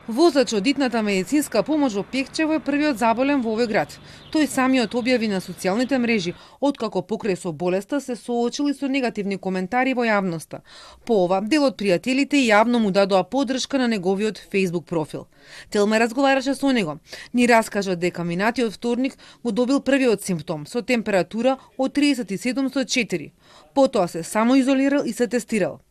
Возач од итната медицинска помош во Пехчево е првиот заболен во овој град. Тој самиот објави на социјалните мрежи откако покрај со болеста се соочил и со негативни коментари во јавноста. По ова, дел од пријателите јавно му дадоа поддршка на неговиот Facebook профил. Телме разговараше со него. Ни раскажа дека минатиот вторник го добил првиот симптом со температура од 37,4. Потоа се самоизолирал и се тестирал.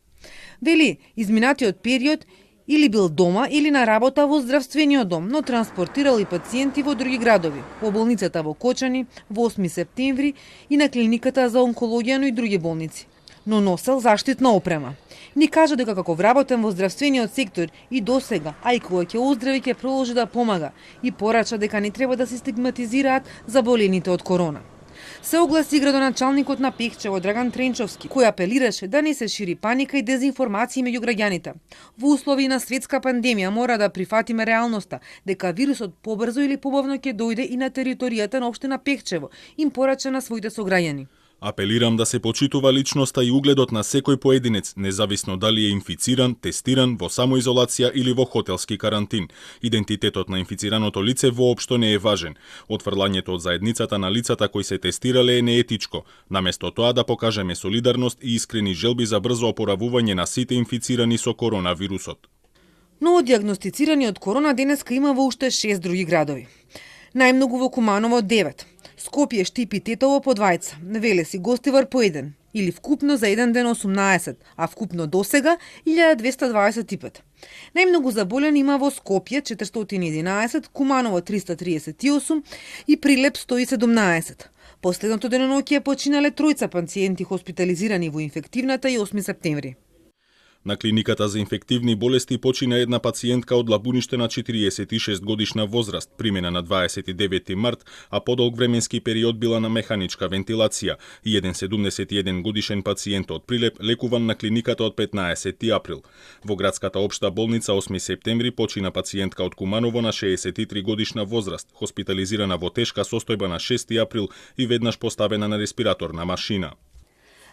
Вели, изминатиот период или бил дома или на работа во здравствениот дом, но транспортирал и пациенти во други градови, во болницата во Кочани, во 8 септември и на клиниката за онкологија, но и други болници. Но носел заштитна опрема. Ни кажа дека како вработен во здравствениот сектор и досега, а и кога ќе оздрави ќе продолжи да помага и порача дека не треба да се стигматизираат заболените од корона. Се огласи градоначалникот на Пехчево Драган Тренчовски, кој апелираше да не се шири паника и дезинформации меѓу граѓаните. Во услови на светска пандемија мора да прифатиме реалноста дека вирусот побрзо или побавно ќе дојде и на територијата на општина Пехчево, им порача на своите сограѓани. Апелирам да се почитува личноста и угледот на секој поединец, независно дали е инфициран, тестиран, во самоизолација или во хотелски карантин. Идентитетот на инфицираното лице воопшто не е важен. Отфрлањето од заедницата на лицата кои се тестирале е неетичко. Наместо тоа да покажеме солидарност и искрени желби за брзо опоравување на сите инфицирани со коронавирусот. Но диагностицирани од корона денеска има во уште 6 други градови. Најмногу во Куманово 9. Скопје, Штип и Тетово по 2, Велес и Гостивар по 1, или вкупно за еден ден 18, а вкупно досега 1225. Најмногу заболени има во Скопје 411, Куманово 338 и Прилеп 117. Последното деноноќе починале тројца пациенти хоспитализирани во инфективната и 8 септември. На клиниката за инфективни болести почина една пациентка од Лабуниште на 46 годишна возраст, примена на 29 март, а подолг временски период била на механичка вентилација, и еден 71 годишен пациент од Прилеп лекуван на клиниката од 15 април. Во градската општа болница 8 септември почина пациентка од Куманово на 63 годишна возраст, хоспитализирана во тешка состојба на 6 април и веднаш поставена на респираторна машина.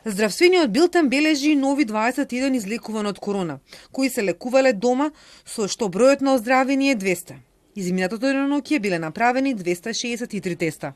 Здравствениот билтен бележи нови 21 излекувани од корона, кои се лекувале дома, со што бројот на оздравени е 200. Изминатото деноноќе биле направени 263 теста.